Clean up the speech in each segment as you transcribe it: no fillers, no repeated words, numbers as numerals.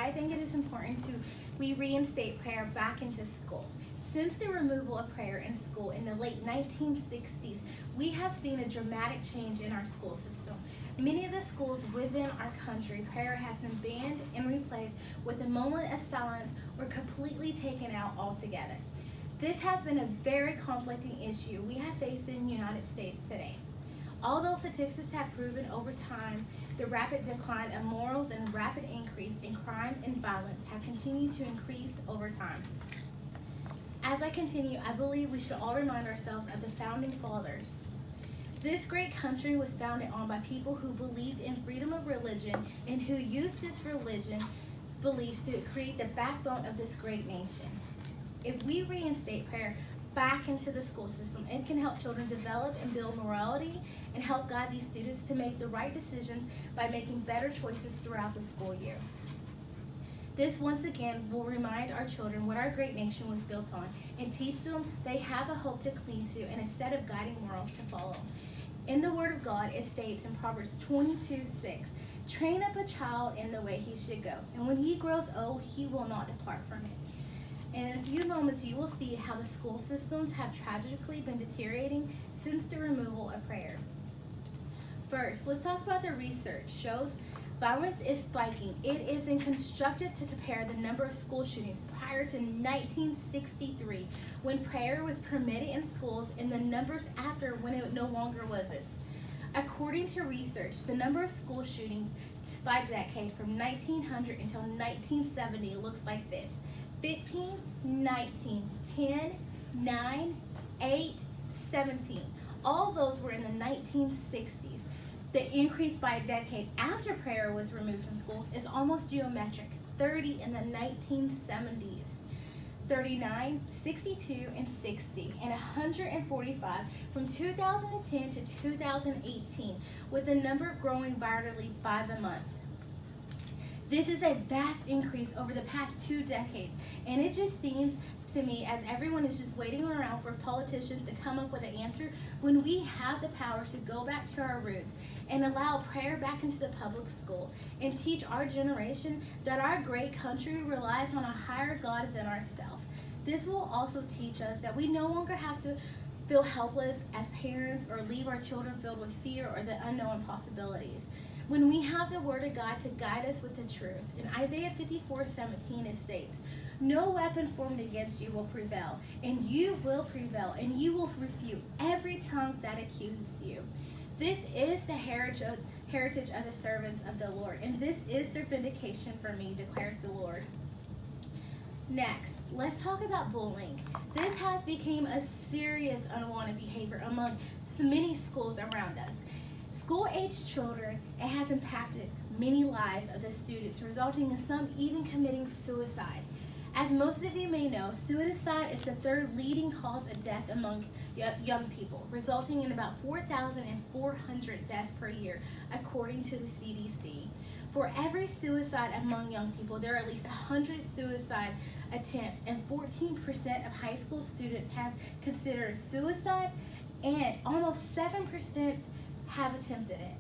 why I think it is important to we reinstate prayer back into schools. Since the removal of prayer in school in the late 1960s, we have seen a dramatic change in our school system. Many of the schools within our country, prayer has been banned and replaced with a moment of silence or completely taken out altogether. This has been a very conflicting issue we have faced in the United States today. Although statistics have proven over time the rapid decline of morals and rapid increase in crime and violence have continued to increase over time. As I continue, I believe we should all remind ourselves of the founding fathers. This great country was founded on by people who believed in freedom of religion and who used this religion's beliefs to create the backbone of this great nation. If we reinstate prayer back into the school system, it can help children develop and build morality and help guide these students to make the right decisions by making better choices throughout the school year. This once again will remind our children what our great nation was built on and teach them they have a hope to cling to and a set of guiding morals to follow. In the Word of God, it states in Proverbs 22:6, "Train up a child in the way he should go, and when he grows old, he will not depart from it." And in a few moments, you will see how the school systems have tragically been deteriorating since the removal of prayer. First, let's talk about the research. Shows violence is spiking. It is inconstructive to compare the number of school shootings prior to 1963, when prayer was permitted in schools, and the numbers after, when it no longer was it. According to research, the number of school shootings by decade from 1900 until 1970 looks like this: 15, 19, 10, 9, 8, 17. All those were in the 1960s. The increase by a decade after prayer was removed from schools is almost geometric: 30 in the 1970s, 39, 62, and 60, and 145 from 2010 to 2018, with the number growing virally by the month. This is a vast increase over the past 2 decades, and it just seems to me as everyone is just waiting around for politicians to come up with an answer when we have the power to go back to our roots and allow prayer back into the public school and teach our generation that our great country relies on a higher God than ourselves. This will also teach us that we no longer have to feel helpless as parents or leave our children filled with fear or the unknown possibilities. When we have the Word of God to guide us with the truth. In Isaiah 54:17 it states, "No weapon formed against you will prevail, and you will prevail, and you will refute every tongue that accuses you." This is the heritage of the servants of the Lord, and this is their vindication for me, declares the Lord. Next, let's talk about bullying. This has become a serious unwanted behavior among many schools around us. School-aged children, it has impacted many lives of the students, resulting in some even committing suicide. As most of you may know, suicide is the third leading cause of death among young people, resulting in about 4,400 deaths per year, according to the CDC. For every suicide among young people, there are at least 100 suicide attempts, and 14% of high school students have considered suicide, and almost 7% have attempted it.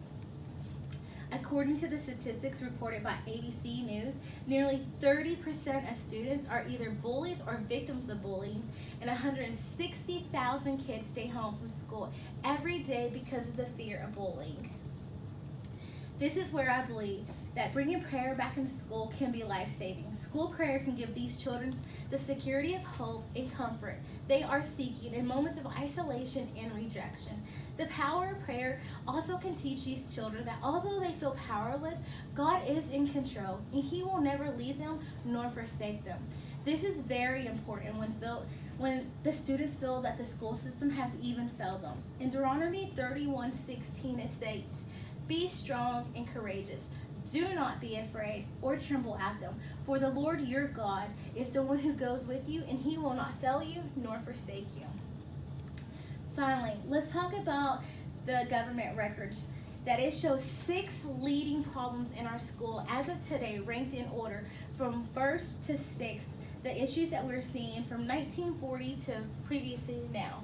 According to the statistics reported by ABC News, nearly 30% of students are either bullies or victims of bullying, and 160,000 kids stay home from school every day because of the fear of bullying. This is where I believe that bringing prayer back into school can be life-saving. School prayer can give these children the security of hope and comfort they are seeking in moments of isolation and rejection. The power of prayer also can teach these children that although they feel powerless, God is in control, and He will never leave them nor forsake them. This is very important when the students feel that the school system has even failed them. In Deuteronomy 31:16 it states, "Be strong and courageous. Do not be afraid or tremble at them, for the Lord your God is the one who goes with you, and He will not fail you nor forsake you." Finally, let's talk about the government records that it shows 6 leading problems in our school as of today, ranked in order from 1st to 6th, the issues that we're seeing from 1940 to previously now.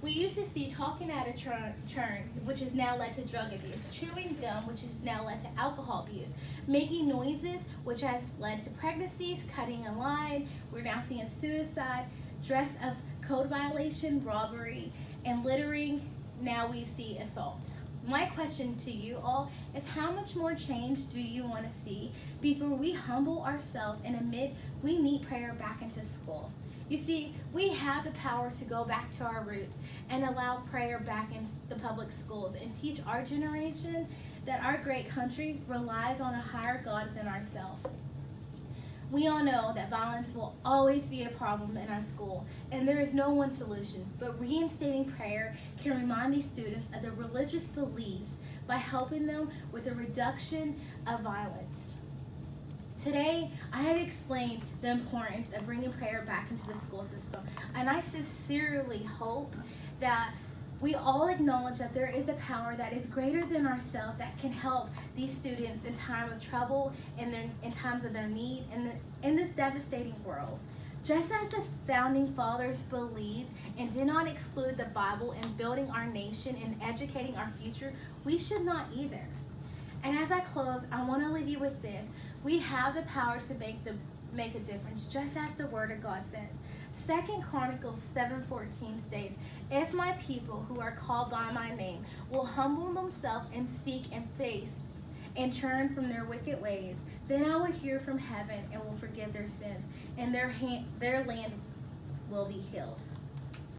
We used to see talking at a turn, which has now led to drug abuse, chewing gum, which has now led to alcohol abuse, making noises, which has led to pregnancies, cutting a line. We're now seeing suicide, dress of code violation, robbery, and littering. Now we see assault. My question to you all is, how much more change do you want to see before we humble ourselves and admit we need prayer back into school? You see, we have the power to go back to our roots and allow prayer back in the public schools and teach our generation that our great country relies on a higher God than ourselves. We all know that violence will always be a problem in our school, and there is no one solution, but reinstating prayer can remind these students of their religious beliefs by helping them with the reduction of violence. Today, I have explained the importance of bringing prayer back into the school system, and I sincerely hope that we all acknowledge that there is a power that is greater than ourselves that can help these students in time of trouble and in times of their need in this devastating world. Just as the founding fathers believed and did not exclude the Bible in building our nation and educating our future, we should not either. And as I close, I want to leave you with this. We have the power to make a difference, just as the Word of God says. 2 Chronicles 7:14 states, "If my people who are called by my name will humble themselves and seek and face and turn from their wicked ways, then I will hear from heaven and will forgive their sins, and their land will be healed."